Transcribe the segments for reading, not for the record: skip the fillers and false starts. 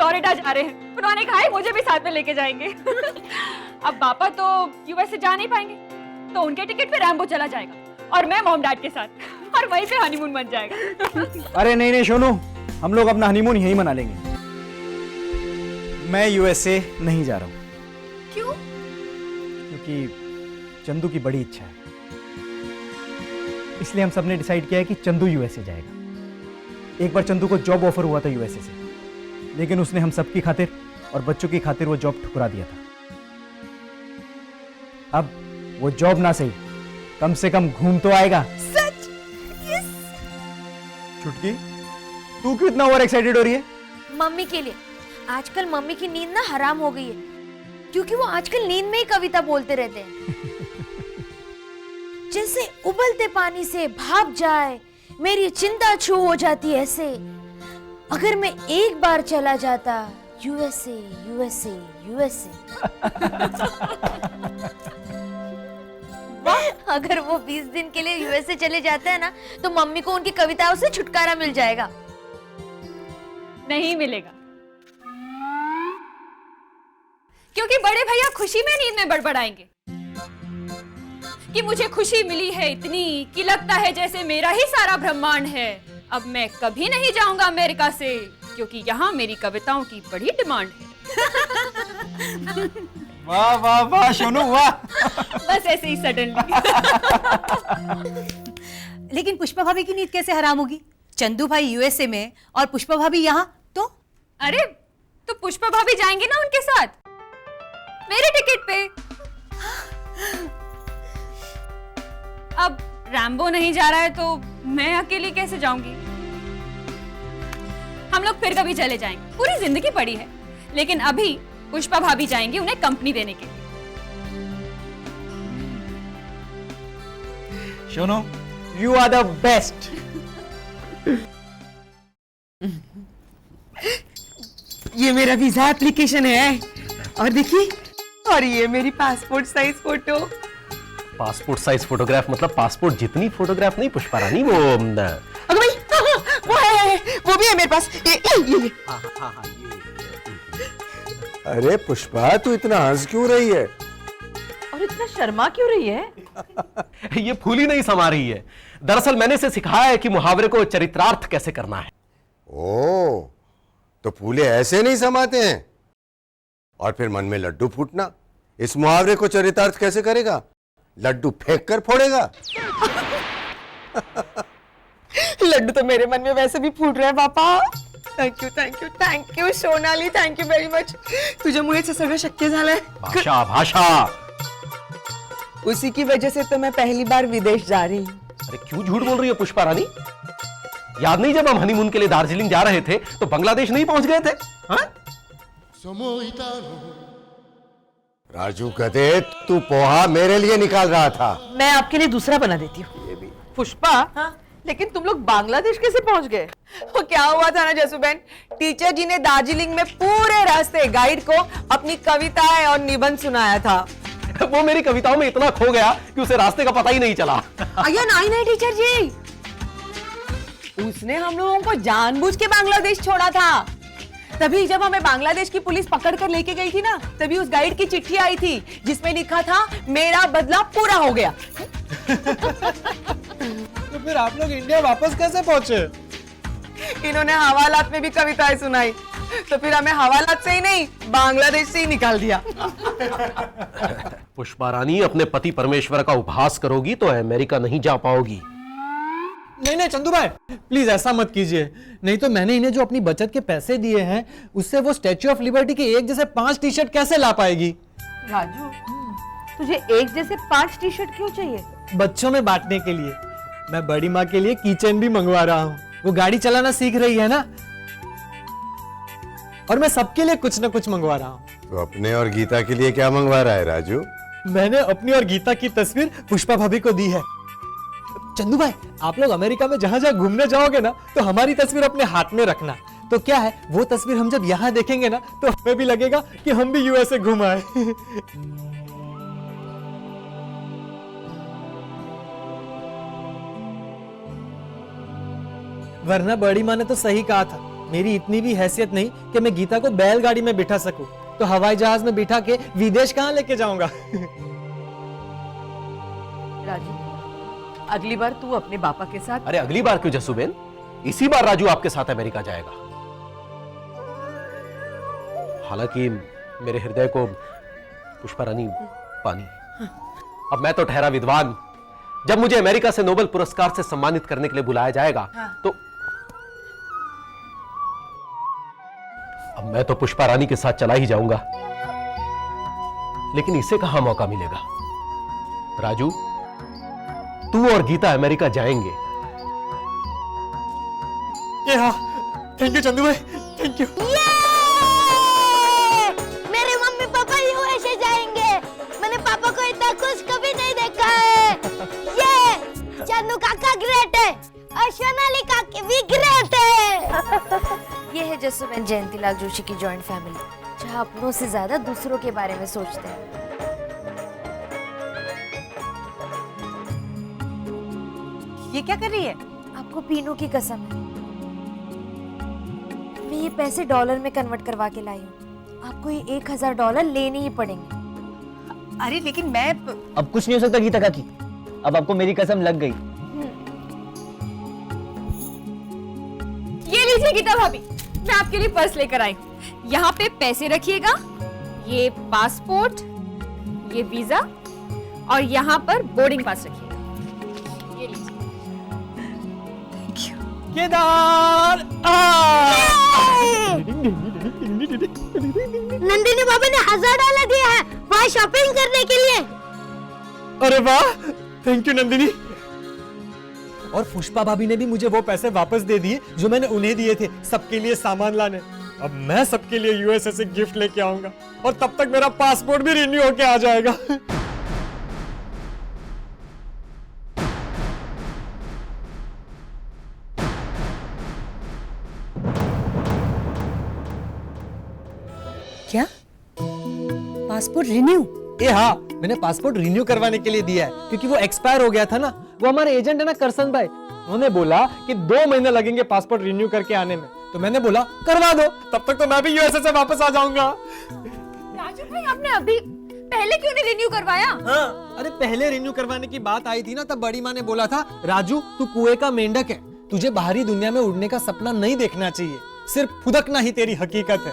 Florida जा रहे हैं। उन्होंने कहा है मुझे भी साथ में लेके जाएंगे। अब पापा तो यूएस से जा नहीं पाएंगे, तो उनके टिकट पे रैम्बो चला जाएगा और मैं मॉम डैड के साथ, और वहीं पे हनीमून बन जाएगा। अरे नहीं नहीं सोनू, हम लोग अपना हनीमून यहीं मना लेंगे। मैं यूएसए नहीं जा रहा हूँ। क्यों? क्योंकि चंदू की बड़ी इच्छा है, इसलिए हम सबने डिसाइड किया है कि चंदू यूएसए जाएगा। एक बार चंदू को जॉब ऑफर हुआ था यूएसए से, लेकिन उसने हम सबकी खातिर और बच्चों की खातिर वो जॉब ठुकरा दिया था। अब वो जॉब ना सही, कम से कम घूम तो आएगा। सच? यस। छुटकी, तू क्यों इतना ओवर एक्साइटेड हो रही है? मम्मी के लिए। आजकल मम्मी की नींद ना हराम हो गई है, क्योंकि वो आजकल नींद में ही कविता बोलते रहते हैं। जैसे उबलते पानी से भाप जाए, मेरी चिंता छू हो जाती ऐसे। अगर मैं एक बार चला जाता यूएसए यूएसए यूएसए। अगर वो 20 दिन के लिए यूएसए चले जाते हैं ना, तो मम्मी को उनकी कविताओं से छुटकारा मिल जाएगा। नहीं मिलेगा, क्योंकि बड़े भैया खुशी में नींद में बड़बड़ाएंगे कि मुझे खुशी मिली है इतनी कि लगता है जैसे मेरा ही सारा ब्रह्मांड है। अब मैं कभी नहीं जाऊंगा अमेरिका से, क्योंकि यहाँ मेरी कविताओं की बड़ी डिमांड है। वाह वाह वाह सोनू वाह। बस ऐसे ही सडनली। लेकिन पुष्पा भाभी की नींद कैसे हराम होगी? चंदू भाई यूएसए में और पुष्पा भाभी यहाँ, तो? अरे तो पुष्पा भाभी जाएंगे ना उनके साथ, मेरे टिकट पे। अब रैम्बो नहीं जा रहा है तो मैं अकेली कैसे जाऊंगी? हम लोग फिर कभी चले जाएंगे, पूरी जिंदगी पड़ी है। लेकिन अभी पुष्पा भाभी जाएंगी उन्हें कंपनी देने के लिए। Sonu, you are the best. ये मेरा वीजा एप्लीकेशन है, और देखिए, और ये मेरी passport size photo. Passport size photograph मतलब पासपोर्ट जितनी फोटोग्राफ नहीं पुष्पा रानी, वो अगर भाई, वो है, वो भी है मेरे पास। ये। अरे पुष्पा, तू इतना हंस क्यों रही है? और इतना शर्मा क्यों रही है? ये फूली नहीं समा रही है। दरअसल मैंने इसे सिखाया है कि मुहावरे को चरित्रार्थ कैसे करना है। ओ, तो फूले ऐसे नहीं समाते हैं? और फिर मन में लड्डू फूटना, इस मुहावरे को चरितार्थ कैसे करेगा? लड्डू फेंक कर फोड़ेगा। लड्डू तो मेरे मन में वैसे भी फूट रहा है पापा। Thank you thank you thank you Sonali, thank you very much. तुझ्यामुळे हे सगळं शक्य झालंय. भाषा भाषा. उसी की वजह से तो मैं पहली बार विदेश जा रही हूँ. अरे क्यों झूठ बोल रही है पुष्पा रानी? याद नहीं जब हम हनीमून के लिए दार्जिलिंग जा रहे थे तो बांग्लादेश नहीं पहुंच गए थे? हाँ? राजू कहते तू पोहा मेरे लिए निकाल रहा था. मैं आपके लिए दूसरा बना देती हूँ. ये भी. पुष्पा, हाँ? लेकिन तुम लोग बांग्लादेश कैसे पहुंच गए? वो क्या हुआ था ना जसुबेन, टीचर जी ने दार्जिलिंग में पूरे रास्ते गाइड को अपनी कविताएं और निबंध सुनाया था. वो मेरी कविताओं में इतना खो गया कि उसे रास्ते का पता ही नहीं चला. अय्या नहीं टीचर जी, उसने हम लोगों को जानबूझ के बांग्लादेश छोड़ा था. तभी जब हमें बांग्लादेश की पुलिस पकड़ कर लेके गई थी ना, तभी उस गाइड की चिट्ठी आई थी जिसमें लिखा था मेरा बदला पूरा हो गया. तो फिर आप लोग इंडिया वापस कैसे पहुंचे? इन्होंने हवालात में भी कविताएं सुनाई, तो फिर हमें हवालात से ही नहीं बांग्लादेश से ही निकाल दिया. पुष्पा रानी, अपने पति परमेश्वर का उपहास करोगी तो अमेरिका नहीं जा पाओगी. नहीं नहीं चंदू भाई, प्लीज ऐसा मत कीजिए. नहीं तो मैंने इन्हें जो अपनी बचत के पैसे दिए हैं उससे वो स्टैच्यू ऑफ लिबर्टी के एक जैसे 5 टी-शर्ट कैसे ला पाएगी? राजू, तुझे एक जैसे 5 टी-शर्ट क्यों चाहिए? बच्चों में बांटने के लिए. मैं बड़ी माँ के लिए कीचेन भी मंगवा रहा हूँ. वो गाड़ी चलाना सीख रही है ना, और मैं सबके लिए कुछ ना कुछ मंगवा रहा हूँ. तो अपने और गीता के लिए क्या मंगवा रहा है राजू? मैंने अपनी और गीता की तस्वीर पुष्पा भाभी को दी है. चंदू भाई, आप लोग अमेरिका में जहां जहां घूमने जाओगे ना, तो हमारी तस्वीर अपने हाथ में रखना. तो क्या है, वो तस्वीर हम जब यहाँ देखेंगे ना, तो हमें भी लगेगा कि हम भी यूएसए घूम आए. वरना बड़ी माँ ने तो सही कहा था, मेरी इतनी भी हैसियत नहीं कि मैं गीता को बैलगाड़ी में बिठा सकूं, तो हवाई जहाज में बिठा के विदेश कहाँ लेके जाऊंगा? राजू, अगली बार तू अपने पापा के साथ। अरे अगली बार क्यों जसूबेन, इसी बार राजू आपके साथ अमेरिका जाएगा। हालांकि मेरे हृदय को पुष्पा रानी पानी। अब मैं तो ठहरा विद्वान, जब मुझे अमेरिका से नोबेल पुरस्कार से सम्मानित करने के लिए बुलाया जाएगा तो अब मैं तो पुष्पा रानी के साथ चला ही जाऊंगा, लेकिन इसे कहां मौका मिलेगा। राजू, तू और गीता अमेरिका जाएंगे। ये हाँ, थैंक यू चंदू भाई, थैंक यू। मेरे मम्मी पापा यूएसए जाएंगे। मैंने पापा को इतना खुश कभी नहीं देखा है। ये चंदू काका ग्रेट है और सोनाली काकी भी ग्रेट है। ये है जसूबेन जयंतीलाल जोशी की जॉइंट फैमिली, जहाँ अपनों से ज्यादा दूसरों के बारे में सोचते हैं। ये क्या कर रही है? आपको पीनों की कसम है, मैं ये पैसे डॉलर में कन्वर्ट करवा के लाई हूँ। आपको ये $1000 लेने ही पड़ेंगे। अरे लेकिन मैं अब कुछ नहीं हो सकता गीता काकी, अब आपको मेरी कसम लग गई। ये लीजिए गीता भाभी, मैं आपके लिए पर्स लेकर आई। यहाँ पे पैसे रखिएगा, ये पासपोर्ट, ये वीजा और यहाँ पर बोर्डिंग पास रखिएगा। ये लीजिए। केदार नंदिनी बाबा ने $1000 दिया है वहाँ शॉपिंग करने के लिए। अरे वाह, थैंक यू नंदिनी। और पुष्पा भाभी ने भी मुझे वो पैसे वापस दे दिए जो मैंने उन्हें दिए थे सबके लिए सामान लाने। अब मैं सबके लिए यूएसए से गिफ्ट लेके आऊंगा और तब तक मेरा पासपोर्ट भी रिन्यू होके आ जाएगा। क्या पासपोर्ट रिन्यू? ए हाँ, मैंने पासपोर्ट रिन्यू करवाने के लिए दिया है क्योंकि वो एक्सपायर हो गया था ना। वो हमारे एजेंट है ना करसन भाई, उन्होंने बोला कि 2 महीने लगेंगे पासपोर्ट रिन्यू करके आने में, तो मैंने बोला करवा दो, तब तक तो मैं भी यूएसए से वापस आ जाऊंगा। राजू भाई, आपने अभी पहले क्यों नहीं रिन्यू करवाया? हाँ, अरे पहले रिन्यू करवाने की बात आई थी ना, तब बड़ी माँ ने बोला था राजू तू कुएं का मेंढक है, तुझे बाहरी दुनिया में उड़ने का सपना नहीं देखना चाहिए, सिर्फ फुदकना ही तेरी हकीकत है।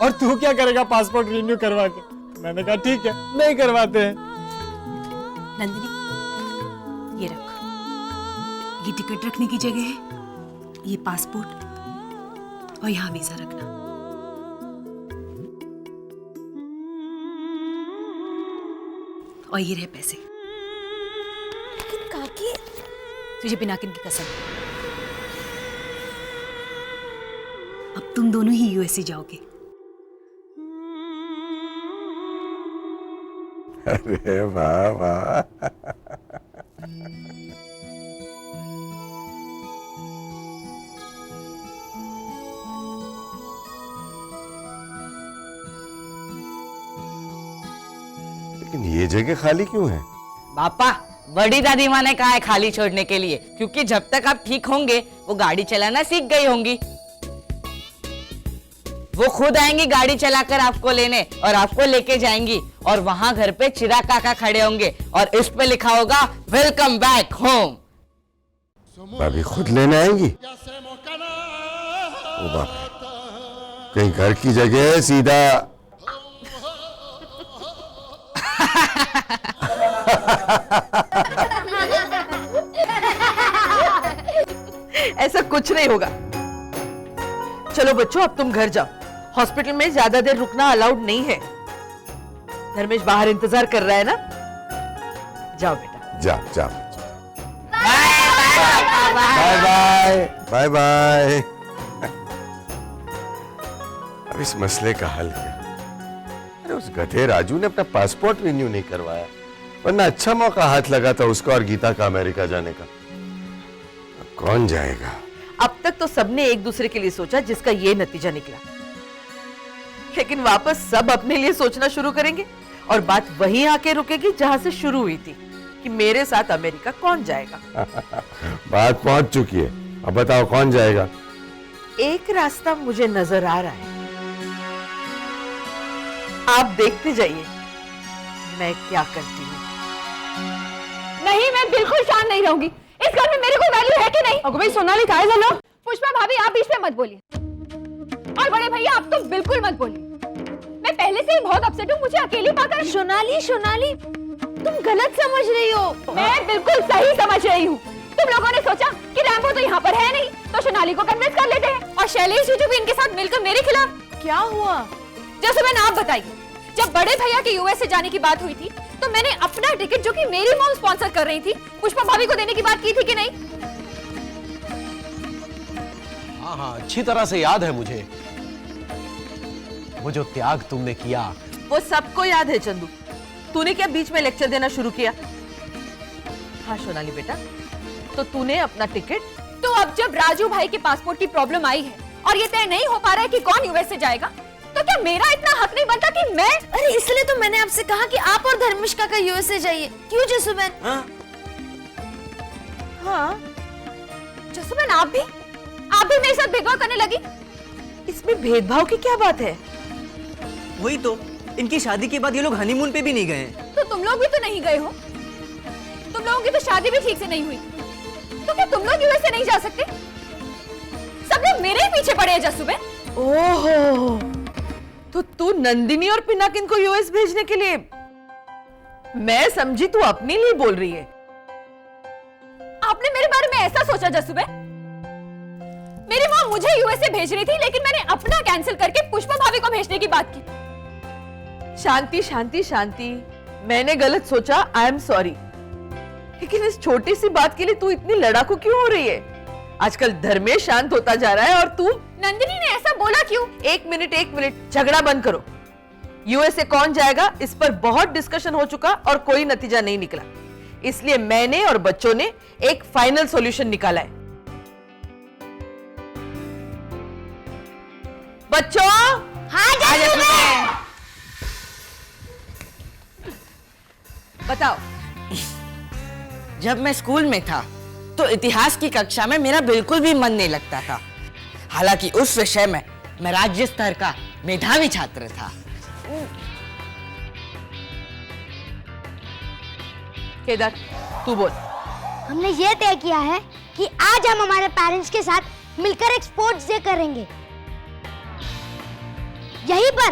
और तू क्या करेगा पासपोर्ट रिन्यू करवा के? मैंने कहा ठीक है, नहीं करवाते हैं। नंदिनी, ये रख, ये टिकट रखने की जगह है, ये पासपोर्ट और यहाँ वीजा रखना। और ये रहे पैसे। लेकिन काकी, तुझे पिनाकिन की कसम, अब तुम दोनों ही यूएसए जाओगे। अरे वाह वाह। लेकिन ये जगह खाली क्यों है? पापा, बड़ी दादी माँ ने कहा है खाली छोड़ने के लिए, क्योंकि जब तक आप ठीक होंगे वो गाड़ी चलाना सीख गई होंगी। वो खुद आएंगी गाड़ी चलाकर आपको लेने और आपको लेके जाएंगी, और वहां घर पे चिराग काका खड़े होंगे और इस पे लिखा होगा वेलकम बैक होम। भाभी खुद लेने आएंगी? ओ बाप, कहीं घर की जगह है सीधा। ऐसा कुछ नहीं होगा। चलो बच्चों, अब तुम घर जाओ, हॉस्पिटल में ज्यादा देर रुकना अलाउड नहीं है। धर्मेश बाहर इंतजार कर रहा है ना, जाओ बेटा। जा जा। Bye bye bye bye. अब इस मसले का हल क्या? अरे उस गधे राजू ने अपना पासपोर्ट रिन्यू नहीं करवाया, वरना अच्छा मौका हाथ लगा था उसका और गीता का अमेरिका जाने का। अब कौन जाएगा? अब तक तो सबने एक दूसरे के लिए सोचा, जिसका ये नतीजा निकला। लेकिन वापस सब अपने लिए सोचना शुरू करेंगे और बात वहीं आके रुकेगी जहां से शुरू हुई थी, कि मेरे साथ अमेरिका कौन जाएगा। बात पहुंच चुकी है, अब बताओ कौन जाएगा? एक रास्ता मुझे नजर आ रहा है, आप देखते जाइए मैं क्या करती हूँ। नहीं, मैं बिल्कुल शांत नहीं रहूंगी। इस घर में मेरी कोई वैल्यू है कि नहीं? अगो भाई सोनाली काय झालं? पुष्पा भाभी आप बीच में मत बोलिए, और बड़े भैया आप तो बिल्कुल मत बोलिए। मैं पहले से ही बहुत अपसेट हूँ, मुझे अकेली पाकर। सोनाली सोनाली तुम गलत समझ रही हो। मैं बिल्कुल सही समझ रही हूँ। तुम लोगों ने सोचा कि रैम्बो तो यहाँ पर है नहीं, तो सोनाली को कन्विंस कर लेते हैं, और शैलेश जीजू भी इनके साथ मिलकर मेरे खिलाफ। क्या हुआ? जसुबेन आप बताइए, जब बड़े भैया के यूएस से जाने की बात हुई थी, तो मैंने अपना टिकट जो कि मेरी मॉम स्पॉन्सर कर रही थी, पुष्पा भाभी को देने की बात की थी कि नहीं? हाँ हाँ, अच्छी तरह से याद है मुझे। वो जो त्याग तुमने किया, वो सबको याद है चंदू। तूने क्या बीच में लेक्चर देना शुरू किया? हाँ सोनाली बेटा, तो तूने अपना टिकट। तो अब जब राजू भाई के पासपोर्ट की प्रॉब्लम आई है और ये तय नहीं हो पा रहा है कि कौन यूएस से जाएगा, तो क्या मेरा इतना हक नहीं बनता कि मैं? अरे इसलिए तो मैंने आपसे कहा कि आप और धर्मेश काका यूएस से जाइए। क्यों जसुबेन? हाँ, जसुबेन आप भी मेरे साथ भेदभाव करने लगी? इसमें भेदभाव की क्या बात है? वही तो, इनकी शादी के बाद ये लोग हनीमून पे भी नहीं गए हैं। तो तुम लोग भी तो नहीं गए हो। तुम लोगों की तो शादी भी ठीक से नहीं हुई, तो क्या तुम लोग यूएस से नहीं जा सकते? सब लोग मेरे ही पीछे पड़े हैं जसुबेन। ओहो, तो तू नंदिनी और पिनाकिन को यूएस भेजने के लिए? मैं समझी तू अपने लिए बोल रही है। आपने मेरे बारे में ऐसा सोचा जसुबेन? मेरी मॉम मुझे यूएसए भेज रही थी, लेकिन मैंने अपना कैंसिल करके पुष्पा भाभी को भेजने की बात की। शांति शांति शांति, मैंने गलत सोचा, आई एम सॉरी। लेकिन इस छोटी सी बात के लिए तू इतनी लड़ाकू क्यों हो रही है? आजकल धर्मेश शांत होता जा रहा है और तू। नंदिनी ने ऐसा बोला क्यों? एक मिनट, झगड़ा बंद करो। यूएसए कौन जाएगा इस पर बहुत डिस्कशन हो चुका और कोई नतीजा नहीं निकला, इसलिए मैंने और बच्चों ने एक फाइनल सॉल्यूशन निकाला है। बच्चों, हाँ जसुबेन। बताओ। जब मैं स्कूल में था तो इतिहास की कक्षा में मेरा बिल्कुल भी मन नहीं लगता था। हालांकि उस विषय में मैं राज्य स्तर का मेधावी छात्र था। केदार, तू बोल। हमने ये तय किया है कि आज हम हमारे पेरेंट्स के साथ मिलकर एक स्पोर्ट्स डे करेंगे। यहीं पर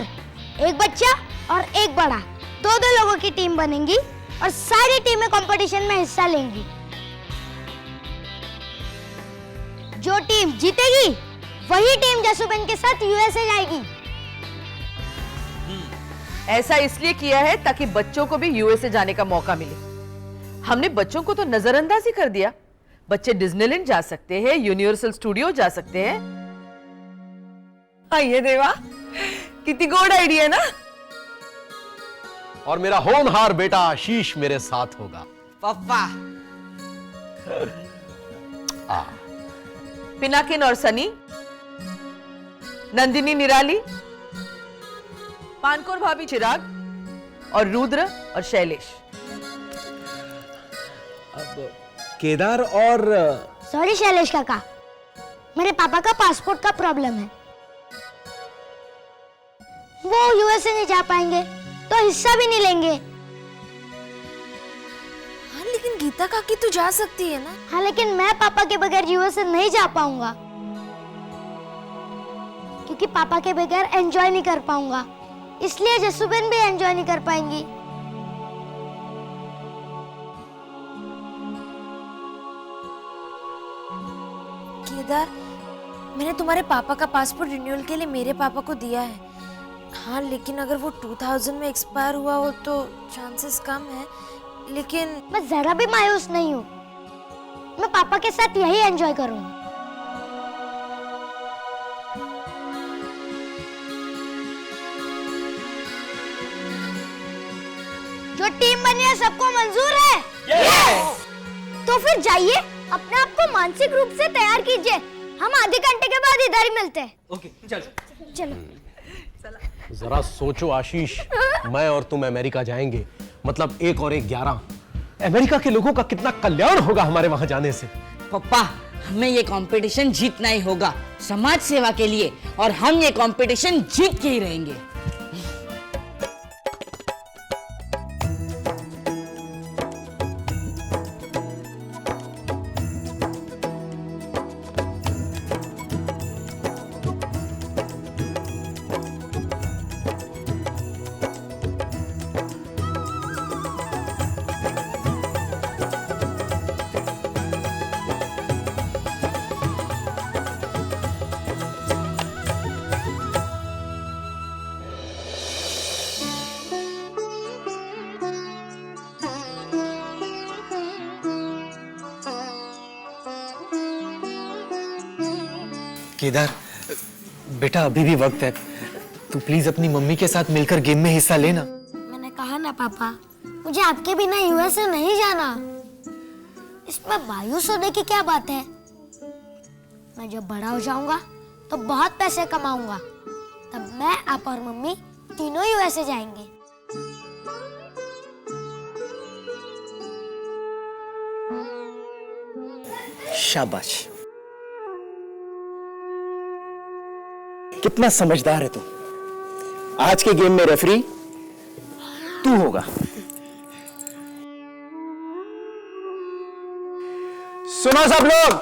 एक बच्चा और एक बड़ा, दो लोगों की टीम बनेंगी और सारी टीमें कंपटीशन में हिस्सा लेंगी। जो टीम जीतेगी वही टीम जसुबेन के साथ यूएसए जाएगी। ऐसा इसलिए किया है ताकि बच्चों को भी यूएसए जाने का मौका मिले। हमने बच्चों को तो नजरअंदाज ही कर दिया। बच्चे डिज्नीलैंड जा सकते हैं, यूनिवर्सल स्टूडियो जा सकते हैं। ये देवा, कितनी गोड आइडिया ना। और मेरा होनहार बेटा आशीष मेरे साथ होगा। पप्पा, पिनाकिन और सनी, नंदिनी निराली, पानकोर भाभी चिराग, और रुद्र और शैलेश। अब केदार और सॉरी शैलेश काका, मेरे पापा का पासपोर्ट का प्रॉब्लम है, वो यूएसए नहीं जा पाएंगे तो हिस्सा भी नहीं लेंगे। हाँ लेकिन गीता काकी तो जा सकती है ना। हाँ लेकिन मैं पापा के बगैर यूएसए नहीं जा पाऊंगा, क्योंकि पापा के बगैर एंजॉय नहीं कर पाऊंगा, इसलिए जसुबेन भी एंजॉय नहीं कर पाएंगी। केदार, मैंने तुम्हारे पापा का पासपोर्ट रिन्यूअल के लिए मेरे पापा को दिया है। हाँ लेकिन अगर वो 2000 में एक्सपायर हुआ हो तो चांसेस कम है, लेकिन मैं जरा भी मायूस नहीं हूँ, मैं पापा के साथ यही एंजॉय करूंगा। जो टीम बनी है सबको मंजूर है? Yes! तो फिर जाइए अपने आप को मानसिक रूप से तैयार कीजिए, हम आधे घंटे के बाद इधर ही मिलते हैं। ओके, चलो। चलो। जरा सोचो आशीष, मैं और तुम अमेरिका जाएंगे, मतलब 1 और 1 11। अमेरिका के लोगों का कितना कल्याण होगा हमारे वहां जाने से। पप्पा, हमें ये कंपटीशन जीतना ही होगा समाज सेवा के लिए, और हम ये कंपटीशन जीत के ही रहेंगे। केदार बेटा, अभी भी वक्त है, तू प्लीज अपनी मम्मी के साथ मिलकर गेम में हिस्सा लेना। मैंने कहा ना पापा, मुझे आपके बिना यूएसए नहीं जाना। इसमें मायूस होने की क्या बात है? मैं जब बड़ा हो जाऊंगा तो बहुत पैसे कमाऊंगा, तब मैं, आप और मम्मी तीनों यूएसए जाएंगे। शाबाश, कितना समझदार है तू। आज के गेम में रेफरी तू होगा। सुनो सब लोग,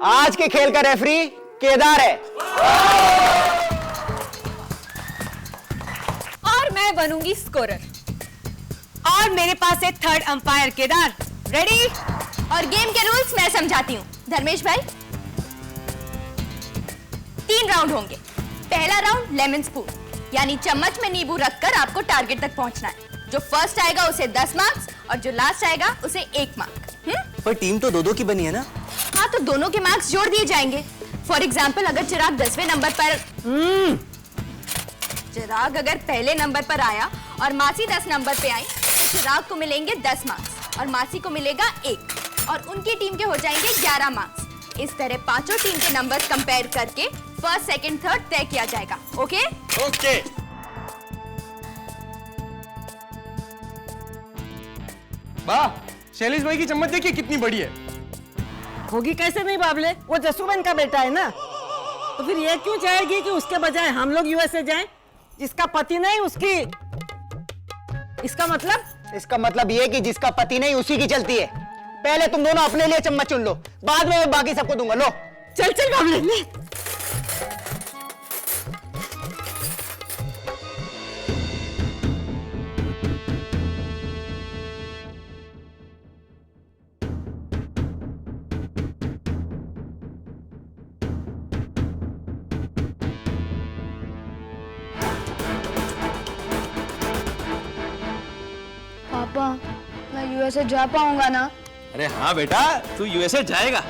आज के खेल का रेफरी केदार है। और मैं बनूंगी स्कोरर। और मेरे पास है थर्ड अंपायर केदार। रेडी? और गेम के रूल्स मैं समझाती हूँ। धर्मेश भाई, 3 राउंड होंगे। पहला राउंड लेमन स्पून, यानी चम्मच में नींबू रखकर आपको टारगेट तक पहुंचना है। जो फर्स्ट आएगा उसे 10 मार्क्स और जो लास्ट आएगा उसे 1 मार्क। पर टीम तो 2-2 की बनी है ना? हाँ, तो दोनों के मार्क्स जोड़ दिए जाएंगे। फॉर एग्जाम्पल, अगर चिराग 10वें नंबर पर चिराग अगर पहले नंबर पर आया और मासी 10 नंबर पे आई, तो चिराग को मिलेंगे 10 मार्क्स और मासी को मिलेगा 1, और उनकी टीम के हो जाएंगे 11 मार्क्स। इस तरह पांचों टीम के नंबर्स कंपेयर करके फर्स्ट, सेकंड, थर्ड तय किया जाएगा। ओके? ओके। वाह, शैलेश भाई की चम्मच देखिए कितनी बड़ी है। होगी कैसे नहीं बाबले, वो जसूबन का बेटा है ना, तो फिर ये क्यों चाहेगी कि उसके बजाय हम लोग यूएसए जाएं? जिसका पति नहीं उसकी। इसका मतलब ये कि जिसका पति नहीं उसी की चलती है। पहले तुम दोनों अपने लिए चम्मच चुन लो, बाद में मैं बाकी सबको दूंगा। लो चल चल बाबले ले। पापा, मैं यूएसए जा पाऊंगा ना? अरे हाँ बेटा, तू यूएसए जाएगा।